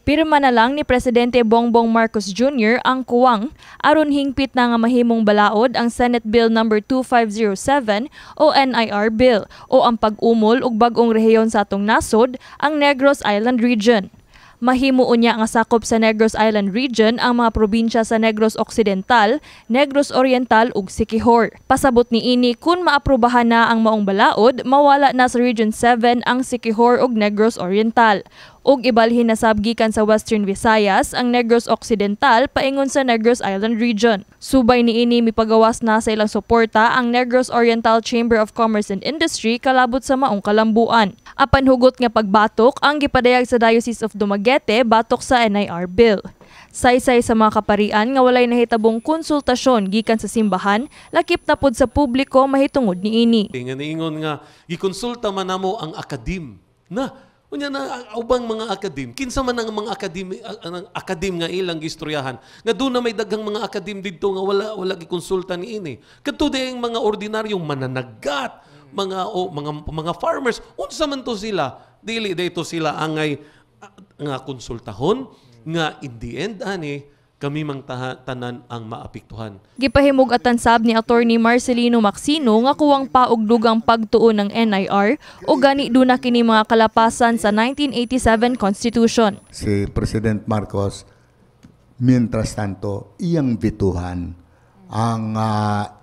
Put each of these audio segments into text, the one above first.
Pirma na lang ni Presidente Bongbong Marcos Jr. ang kuwang aron hingpit na nga mahimong balaod ang Senate Bill No. 2507 o NIR Bill o ang pag-umol og bag-ong rehiyon sa atong nasod, ang Negros Island Region. Mahimo unya nga sakop sa Negros Island Region ang mga probinsya sa Negros Occidental, Negros Oriental ug Siquijor. Pasabot niini kun maaprubahan na ang maong balaod, mawala na sa Region 7 ang Siquijor ug Negros Oriental. Ug ibalhin na sabgikan sa Western Visayas ang Negros Occidental paingon sa Negros Island Region. Subay niini mipagawas na sa ilang suporta ang Negros Oriental Chamber of Commerce and Industry kalabot sa maong kalambuan. Apan hugot nga pagbatok ang gipadayag sa Diocese of Dumaguete batok sa NIR Bill. Saysay sa mga kaparian nga walay nahitabong konsultasyon gikan sa simbahan, lakip na pod sa publiko mahitungod niini. Ingon nga gikonsulta man namo ang akadim na unya na ubang mga akadim, kinsa man ang mga akadim nga ilang gistoryahan, nga doon na may daghang mga akadim didto nga wala gikonsulta niini. Kadto ang mga ordinaryong mananagat, mga farmers, unsa man to sila, dili dayto sila angay nga konsultahon nga in the end ani kami mang tanan ang maapektuhan. Gipahimog atansab ni Attorney Marcelino Maxino nga kuwang paog dugang pagtuon ng NIR o gani duna kini mga kalapasan sa 1987 Constitution. Si President Marcos, mientras tanto, iyang bituhan ang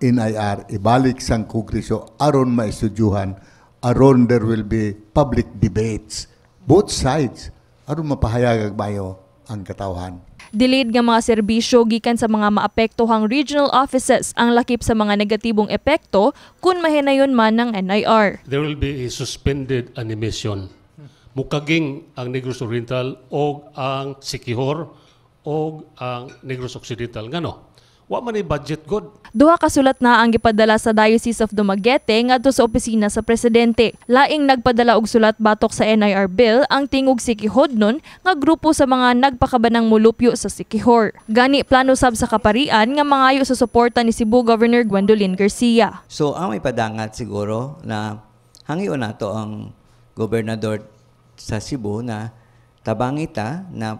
NIR ibalik sang Kongreso aron maistudyuhan, aron there will be public debates, both sides, aron mapahayag bayo ang katawhan. Delayed nga mga serbisyo gikan sa mga maapektuhang regional offices ang lakip sa mga negatibong epekto kung mahinayon man ng NIR. There will be a suspended animation. Mukaging ang Negros Oriental o ang Siquijor o ang Negros Occidental. Ngano? Wa man ay budget god. Duha ka sulat na ang gipadala sa Diocese of Dumaguete ngadto sa opisina sa presidente. Laing nagpadala og sulat batok sa NIR Bill ang tingog Siquihodnon nga grupo sa mga nagpakabanang mulupyo sa Siquijor. Gani plano sab sa kaparian nga mangayo sa suporta ni Cebu Governor Gwendolyn Garcia. So ang may padangat siguro na hangyo nato ang gobernador sa Cebu na tabangita na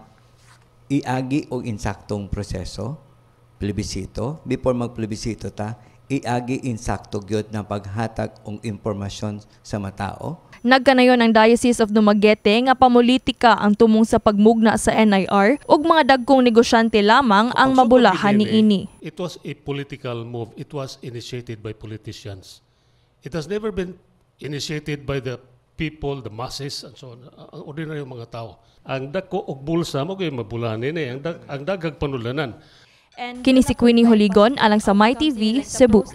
iagi og insaktong proseso plebisito, before mag-plebisito ta, iagi insakto gyud na paghatag og impormasyon sa matao. Nagkanayon ang Diocese of Dumaguete nga pamulitika ang tumong sa pagmugna sa NIR ug mga dagkong negosyante lamang ang mabulahan niini. It was a political move. It was initiated by politicians. It has never been initiated by the people, the masses, and so on, ang ordinary mga tao. Ang dagko og bulsa mo gyud mabulahan niini, ang dagag panulanan. Kini si Queenie Holigon alang sa MyTV Cebu.